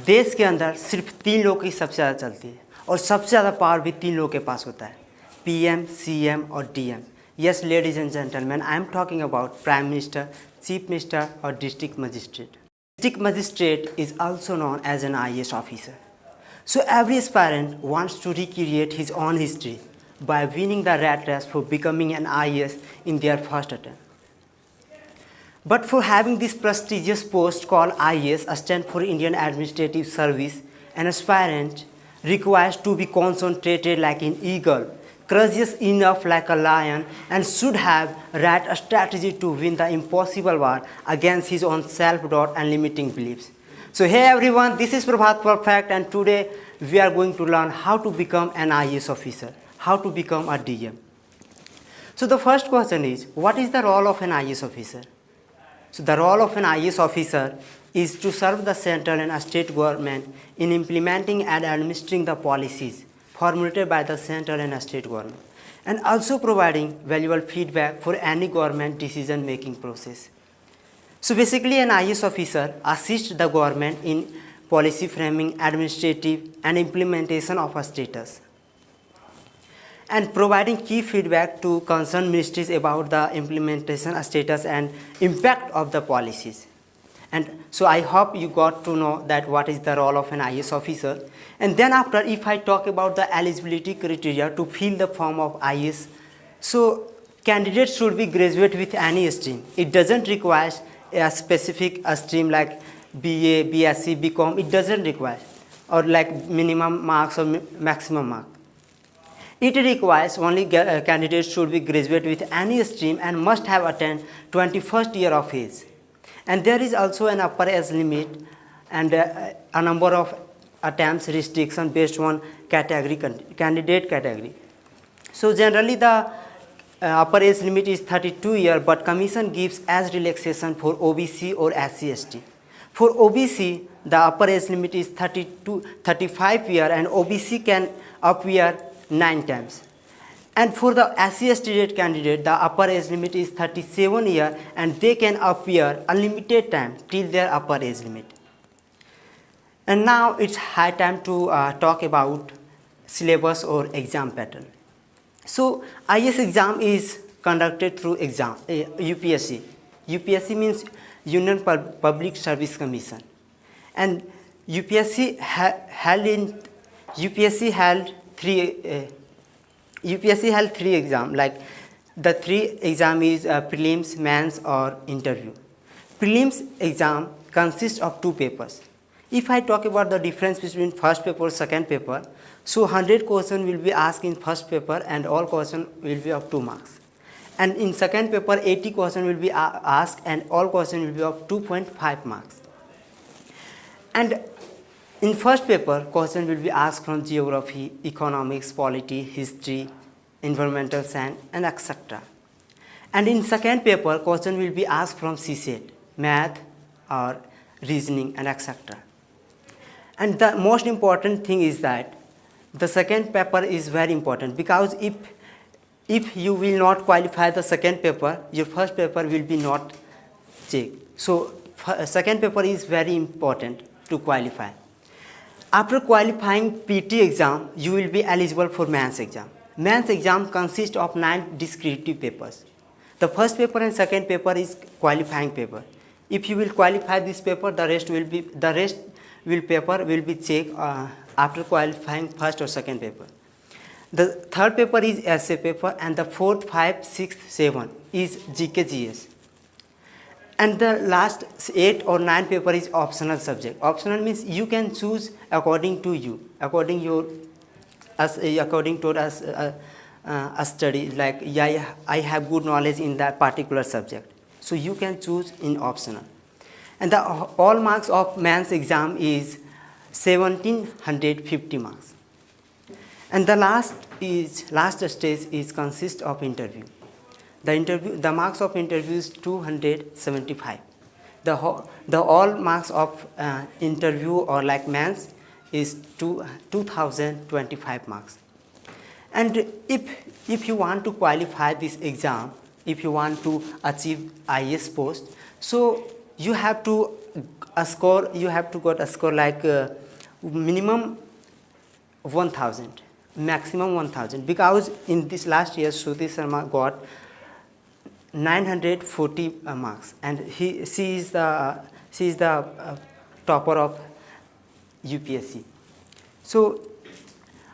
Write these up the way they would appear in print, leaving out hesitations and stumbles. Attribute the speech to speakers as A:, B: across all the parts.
A: देश के अंदर सिर्फ 3 लोगों की सबसे ज़्यादा चलती है और सबसे ज़्यादा पावर भी 3 लोगों के पास होता है, पीएम, सीएम और DM. Yes ladies and gentleman, I am talking about prime minister, chief minister और district magistrate. District magistrate is also known as an IAS officer. So every aspirant wants to recreate his own history by winning the rat race for becoming an IAS in their first attempt. But for having this prestigious post called IAS, stand for Indian Administrative Service, an aspirant requires to be concentrated like an eagle, courageous enough like a lion, and should have right a strategy to win the impossible war against his own self-doubt and limiting beliefs. So hey everyone, this is Prabhat Perfect, and today we are going to learn how to become an IAS officer, how to become a DM. So the first question is, what is the role of an IAS officer? So the role of an IAS officer is to serve the central and state government in implementing and administering the policies formulated by the central and state government, and also providing valuable feedback for any government decision making process. So basically an IAS officer assists the government in policy framing, administrative and implementation of a status, and providing key feedback to concerned ministries about the implementation status and impact of the policies. And so I hope you got to know that what is the role of an IAS officer. And then after, if I talk about the eligibility criteria to fill the form of IAS, so candidates should be graduate with any stream. It doesn't require a specific stream like BA, BSc, BCom. It doesn't require, or like minimum marks or maximum mark. It requires only candidates should be graduate with any stream and must have attained 21st year of age. And there is also an upper age limit and a number of attempts restriction based on category, candidate category. So generally the upper age limit is 32 years, but commission gives as relaxation for OBC or SC/ST. For OBC, the upper age limit is 35 years, and OBC can appear 9 times. And for the SC/ST candidate, the upper age limit is 37 years, and they can appear unlimited time till their upper age limit. And now it's high time to talk about syllabus or exam pattern. So IAS exam is conducted through exam, UPSC. UPSC means Union Public Service Commission, and UPSC held three exams. Like the 3 exam is prelims, mains or interview. Prelims exam consists of 2 papers. If I talk about the difference between first paper and second paper, so 100 questions will be asked in first paper and all questions will be of 2 marks. And in second paper, 80 questions will be asked and all questions will be of 2.5 marks. And in first paper, questions will be asked from geography, economics, polity, history, environmental science, and etc. And in second paper, questions will be asked from CSET, math or reasoning, and etc. And the most important thing is that the second paper is very important, because if you will not qualify the second paper, your first paper will be not checked. So second paper is very important to qualify. After qualifying PT exam, you will be eligible for mains exam. Mains exam consists of 9 descriptive papers. The first paper and second paper is qualifying paper. If you will qualify this paper, the rest paper will be checked after qualifying first or second paper. The third paper is essay paper, and the 4th, 5th, 6th, 7th is GK/GS. And the last 8 or 9 paper is optional subject. Optional means you can choose according to you, according to a study. Like I have good knowledge in that particular subject, so you can choose in optional. And the all marks of mains exam is 1750 marks. And the last stage is consist of interview. The marks of interview is 275. The all marks of interview or like mains is 2025 marks. And if you want to qualify this exam, if you want to achieve IAS post, so you have to got a score like minimum 1000, maximum 1000, because in this last year Shruti Sharma got 940 marks, and she is the topper of UPSC. So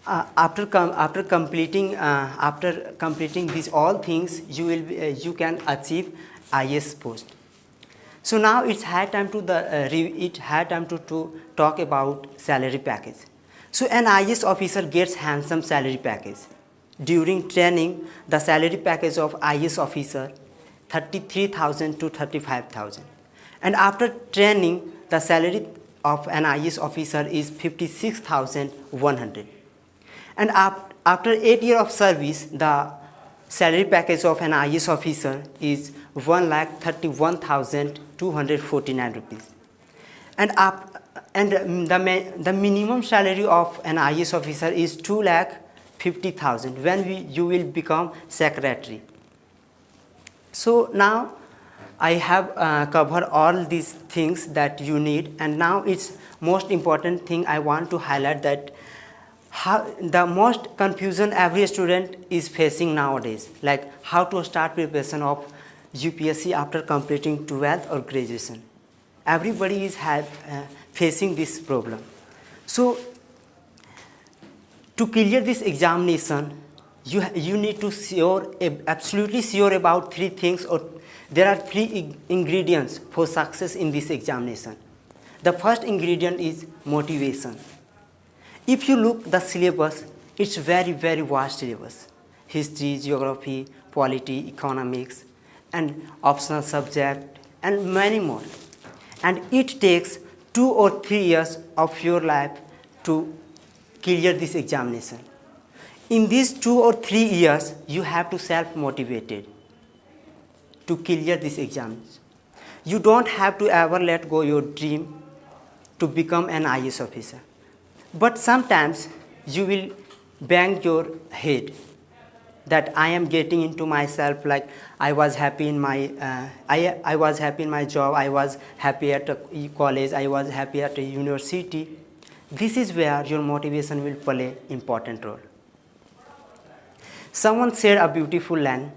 A: after completing these all things, you can achieve IAS post. So now it's high time to talk about salary package. So an IAS officer gets handsome salary package. During training, the salary package of IAS officer 33,000 to 35,000, and after training, the salary of an IAS officer is 56,100. And after 8 years of service, the salary package of an IAS officer is 1,31,249 rupees. And the minimum salary of an IAS officer is 2,50,000 when you will become secretary. So now I have covered all these things that you need, and now it's most important thing I want to highlight, that how the most confusion every student is facing nowadays, like how to start preparation of UPSC after completing 12th or graduation. Everybody is facing this problem. So to clear this examination, you need to absolutely sure about three things, or there are three ingredients for success in this examination. The first ingredient is motivation. If you look the syllabus, it's very vast syllabus. History, geography, polity, economics, and optional subject, and many more. And it takes 2 or 3 years of your life to clear this examination. In these 2 or 3 years, you have to self-motivated to clear this examination. You don't have to ever let go your dream to become an IAS officer. But sometimes you will bang your head that I am getting into myself, like I was happy in my I was happy in my job, I was happy at a college, I was happy at a university. This is where your motivation will play important role. Someone said a beautiful line,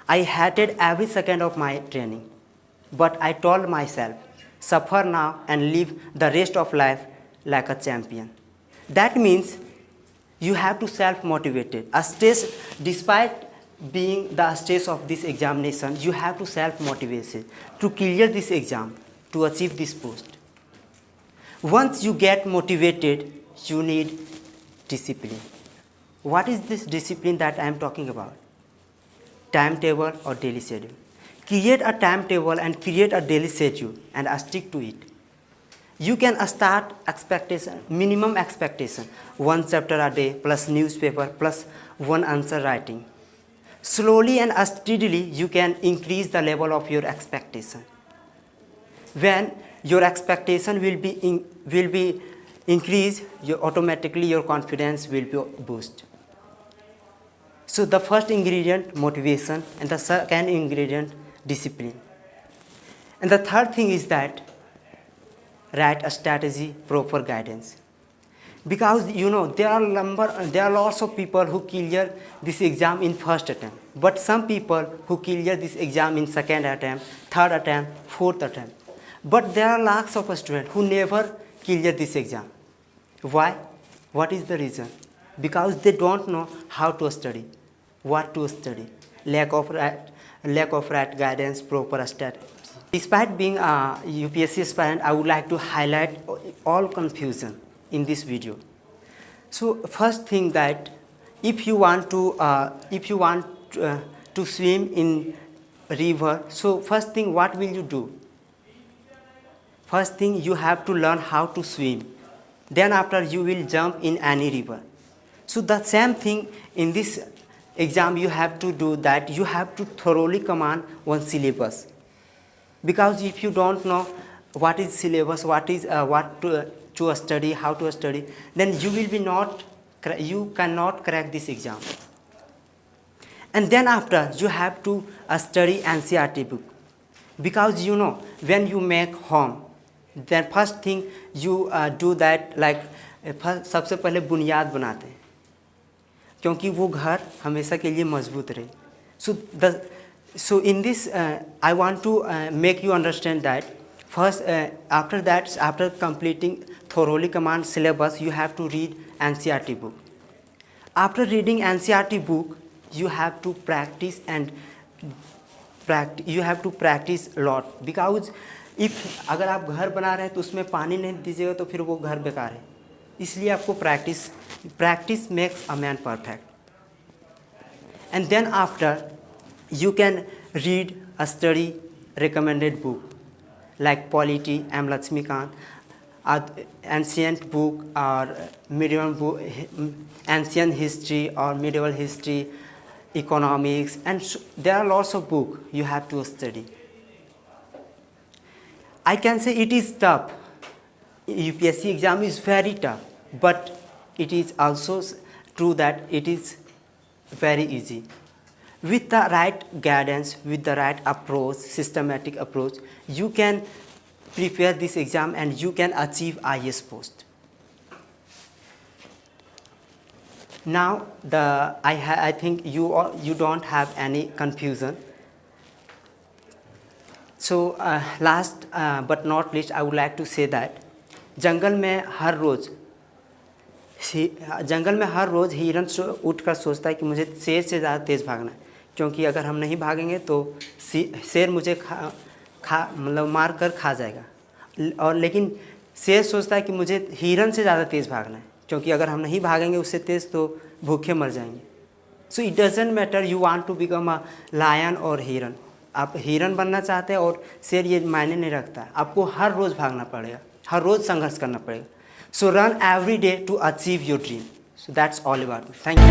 A: I hated every second of my training, but I told myself, suffer now and live the rest of life like a champion. That means you have to self-motivate. Despite being the stress of this examination, you have to self-motivate to clear this exam, to achieve this post. Once you get motivated, you need discipline. What is this discipline that I am talking about? Timetable or daily schedule. Create a timetable and create a daily schedule and stick to it. You can start minimum expectation, 1 chapter a day plus newspaper plus 1 answer writing. Slowly and steadily you can increase the level of your expectation. When your expectation will be increased, automatically your confidence will be boosted. So the first ingredient, motivation, and the second ingredient, discipline. And the third thing is that write a strategy, proper guidance. Because there are lots of people who clear this exam in first attempt, but some people who clear this exam in second attempt, third attempt, fourth attempt. But there are lakhs of students who never clear this exam. Why? What is the reason? Because they don't know how to study, what to study, lack of right guidance, proper strategy. Despite being a UPSC aspirant, I would like to highlight all confusion in this video. So first thing, that if you want to swim in river, so first thing, what will you do? First thing, you have to learn how to swim. Then after, you will jump in any river. So the same thing in this exam you have to do, that you have to thoroughly command one syllabus. Because if you don't know what is syllabus, what to study, how to study, then you cannot crack this exam. And then after, you have to study NCERT book. because you know when you make home, then first thing you do that, like सबसे पहले बुनियाद बनाते हैं क्योंकि वो घर हमेशा के लिए मजबूत रहे. So in this I want to make you understand that first after that, after completing thoroughly command syllabus, you have to read NCERT book. After reading NCERT book, you have to practice you have to practice a lot, because if अगर आप घर बना रहे हैं तो उसमें पानी नहीं दीजिएगा तो फिर वो घर बेकार है. इसलिए आपको practice makes a man perfect. And then after you can read a study recommended book like Polity, M. Lakshmikant, ancient book or medieval book, ancient history or medieval history, economics, and there are lots of books you have to study. I can say it is tough. UPSC exam is very tough, but it is also true that it is very easy. With the right guidance, with the right approach, systematic approach, you can prepare this exam and you can achieve IAS post. Now I think you don't have any confusion. So last but not least, I would like to say that जंगल में हर रोज़ हिरन उठकर सोचता है कि मुझे शेर से ज़्यादा तेज़ भागना है, क्योंकि अगर हम नहीं भागेंगे तो शेर मुझे मतलब मार कर खा जाएगा. और लेकिन शेर सोचता है कि मुझे हिरन से ज़्यादा तेज़ भागना है, क्योंकि अगर हम नहीं भागेंगे उससे तेज़ तो भूखे मर जाएंगे. So it doesn't matter you want to become a lion और हिरन. आप हिरन बनना चाहते हैं और शेर, ये मायने नहीं रखता. आपको हर रोज़ भागना पड़ेगा, हर रोज़ संघर्ष करना पड़ेगा. So run every day to achieve your dream. So that's all about me. Thank you.